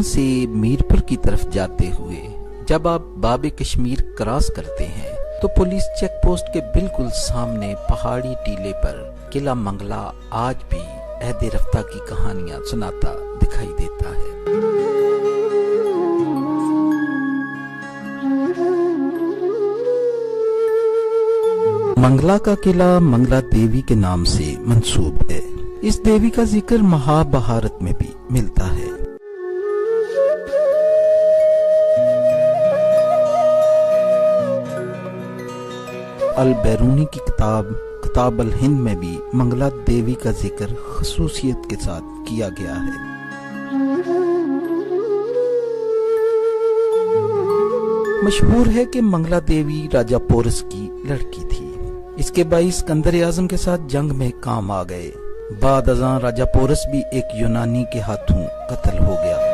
से मीरपुर की तरफ जाते हुए जब आप बाबे कश्मीर क्रॉस करते हैं तो पुलिस चेक पोस्ट के बिल्कुल सामने पहाड़ी टीले पर किला मंगला आज भी अहद रफ्ता की कहानियां सुनाता दिखाई देता है। मंगला का किला मंगला देवी के नाम से मंसूब है। इस देवी का जिक्र महाभारत में भी मिलता है। अल बैरूनी की किताब अल हिंद में भी मंगला देवी का जिक्र खसूसियत के साथ किया गया है। मशहूर है कि मंगला देवी राजा पोरस की लड़की थी। इसके भाई सिकंदर आजम के साथ जंग में काम आ गए। बाद अज़ां राजा पोरस भी एक यूनानी के हाथों कत्ल हो गया।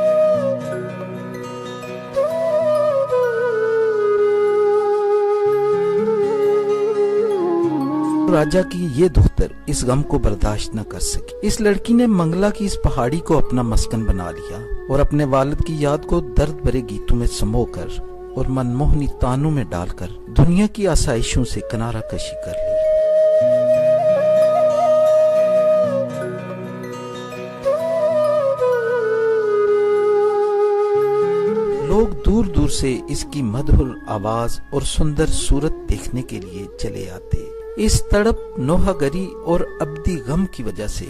राजा की ये दोहतर इस गम को बर्दाश्त न कर सकी। इस लड़की ने मंगला की इस पहाड़ी को अपना मस्कन बना लिया और अपने वालिद की याद को दर्द भरे गीतों में समोकर और मनमोहनी तानों में डालकर दुनिया की आसाइशों से किनारा कशी कर ली। लोग दूर दूर से इसकी मधुर आवाज और सुंदर सूरत देखने के लिए चले आते। इस तड़प नोहागरी और अब्दी गम की वजह से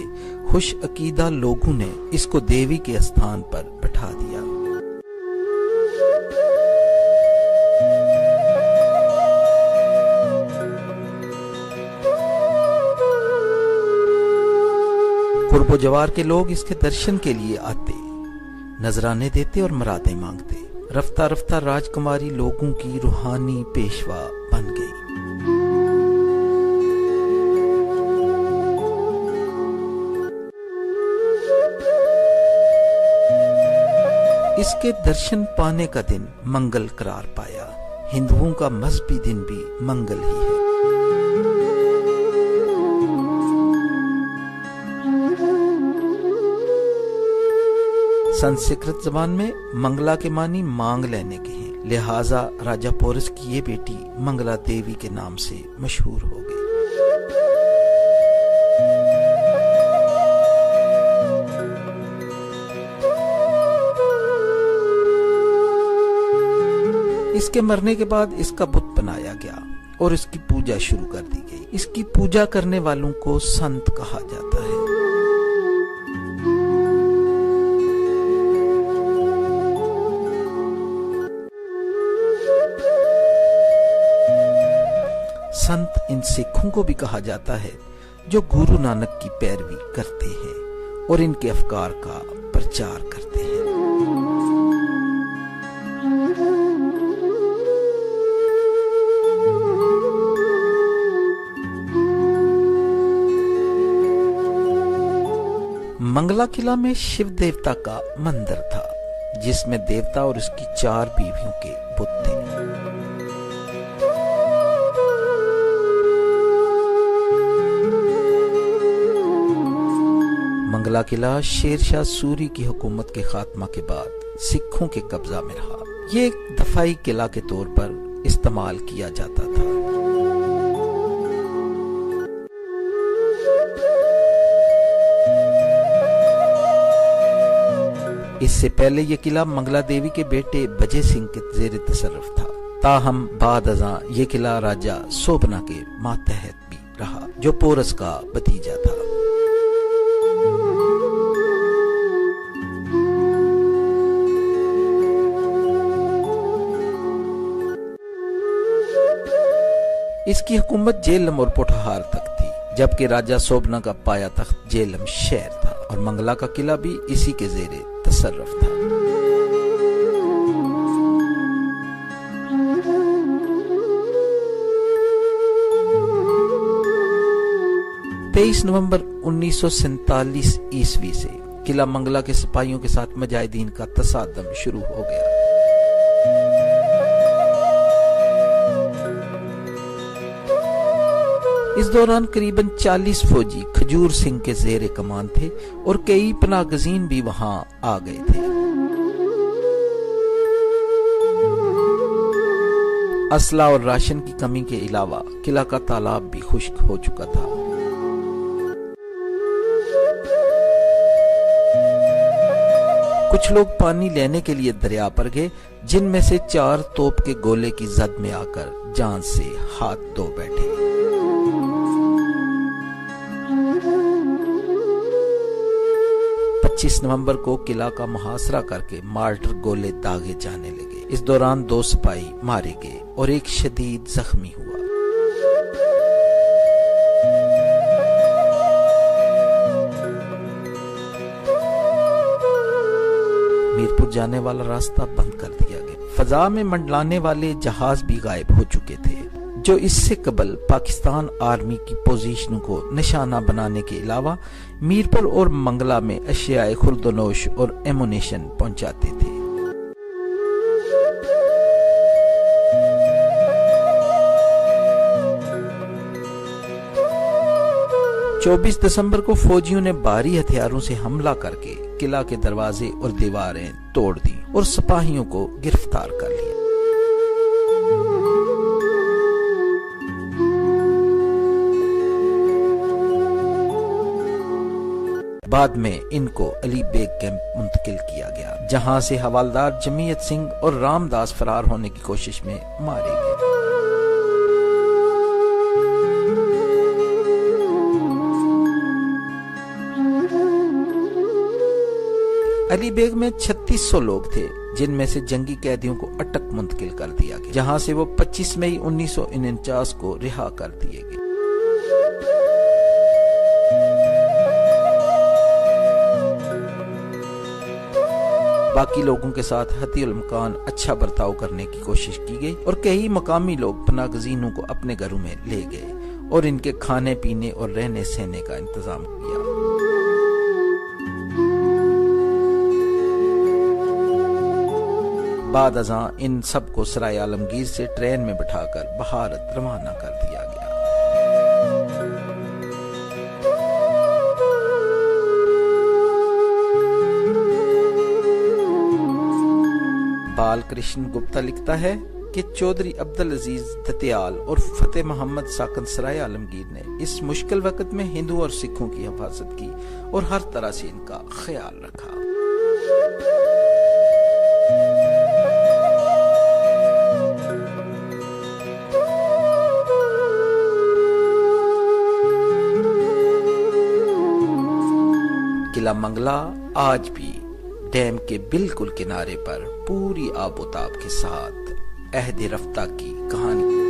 खुश अकीदा लोगों ने इसको देवी के स्थान पर बैठा दिया। कुर्बो जवार के लोग इसके दर्शन के लिए आते, नजराने देते और मरादे मांगते। रफ्ता रफ्ता राजकुमारी लोगों की रूहानी पेशवा बन गई। इसके दर्शन पाने का दिन मंगल करार पाया। हिंदुओं का मजहबी दिन भी मंगल ही है। संस्कृत जबान में मंगला के मानी मांग लेने के हैं, लिहाजा राजा पोरस की ये बेटी मंगला देवी के नाम से मशहूर हो गई। इसके मरने के बाद इसका बुत बनाया गया और इसकी पूजा शुरू कर दी गई। इसकी पूजा करने वालों को संत कहा जाता है। संत इन सिखों को भी कहा जाता है जो गुरु नानक की पैरवी करते हैं और इनके अफकार का प्रचार करते हैं। मंगला किला में शिव देवता का मंदिर था, जिसमें देवता और उसकी 4 बीवियों के बुत थे। मंगला किला शेरशाह सूरी की हुकूमत के खात्मा के बाद सिखों के कब्जा में रहा। ये एक दफाई किला के तौर पर इस्तेमाल किया जाता था। इससे पहले यह किला मंगला देवी के बेटे बजे सिंह के जेर तसर्रुफ था। ताहम बाद अज़ां ये किला राजा सोबना के मातहत भी रहा, जो पोरस का भतीजा था। इसकी हुकूमत जेलम और पोठहार तक थी, जबकि राजा सोबना का पाया तख्त जेलम शहर था और मंगला का किला भी इसी के जेरे तसर्रुफ था। नवंबर 1947 ईस्वी से किला मंगला के सिपाहियों के साथ मुजाहिदीन का तसादम शुरू हो गया। इस दौरान करीबन 40 फौजी खजूर सिंह के जेर कमान थे और कई पनागजीन भी वहां आ गए थे। असला और राशन की कमी के अलावा किला का तालाब भी खुश्क हो चुका था। कुछ लोग पानी लेने के लिए दरिया पर गए, जिनमें से 4 तोप के गोले की जद में आकर जान से हाथ धो बैठे। नवंबर को किला का मुहासरा करके मार्टर गोले दागे जाने लगे। इस दौरान 2 सिपाही मारे गए और एक शदीद जख्मी हुआ। मीरपुर जाने वाला रास्ता बंद कर दिया गया। फजा में मंडलाने वाले जहाज भी गायब हो चुके थे, जो इससे कबल पाकिस्तान आर्मी की पोजीशनों को निशाना बनाने के अलावा मीरपुर और मंगला में अशियाए खुर्दनोश और एमुनेशन पहुंचाते थे। चौबीस दिसंबर को फौजियों ने भारी हथियारों से हमला करके किला के दरवाजे और दीवारें तोड़ दी और सिपाहियों को गिरफ्तार कर लिया। बाद में इनको अली बेग कैंप मुंतकिल किया गया, जहां से हवालदार जमीयत सिंह और रामदास फरार होने की कोशिश में मारे गए। अली बेग में 3600 लोग थे, जिनमें से जंगी कैदियों को अटक मुंतकिल कर दिया गया, जहां से वो 25 मई 1949 को रिहा कर दिए गए। बाकी लोगों के साथ हतीउल मकान अच्छा बर्ताव करने की कोशिश की गई और कई मकामी लोग पनागज़ीनों को अपने घरों में ले गए और इनके खाने पीने और रहने सहने का इंतजाम किया। बाद अज़ां इन सबको सराय आलमगीर से ट्रेन में बिठाकर भारत रवाना कर दिया गया। बाल कृष्ण गुप्ता लिखता है कि चौधरी अब्दुल अजीज दतियाल और फतेह मोहम्मद साकन सराय आलमगीर ने इस मुश्किल वक्त में हिंदू और सिखों की हिफाजत की और हर तरह से इनका ख्याल रखा। किला मंगला आज भी डैम के बिल्कुल किनारे पर पूरी आबोताब के साथ अहद रफ्ता की कहानी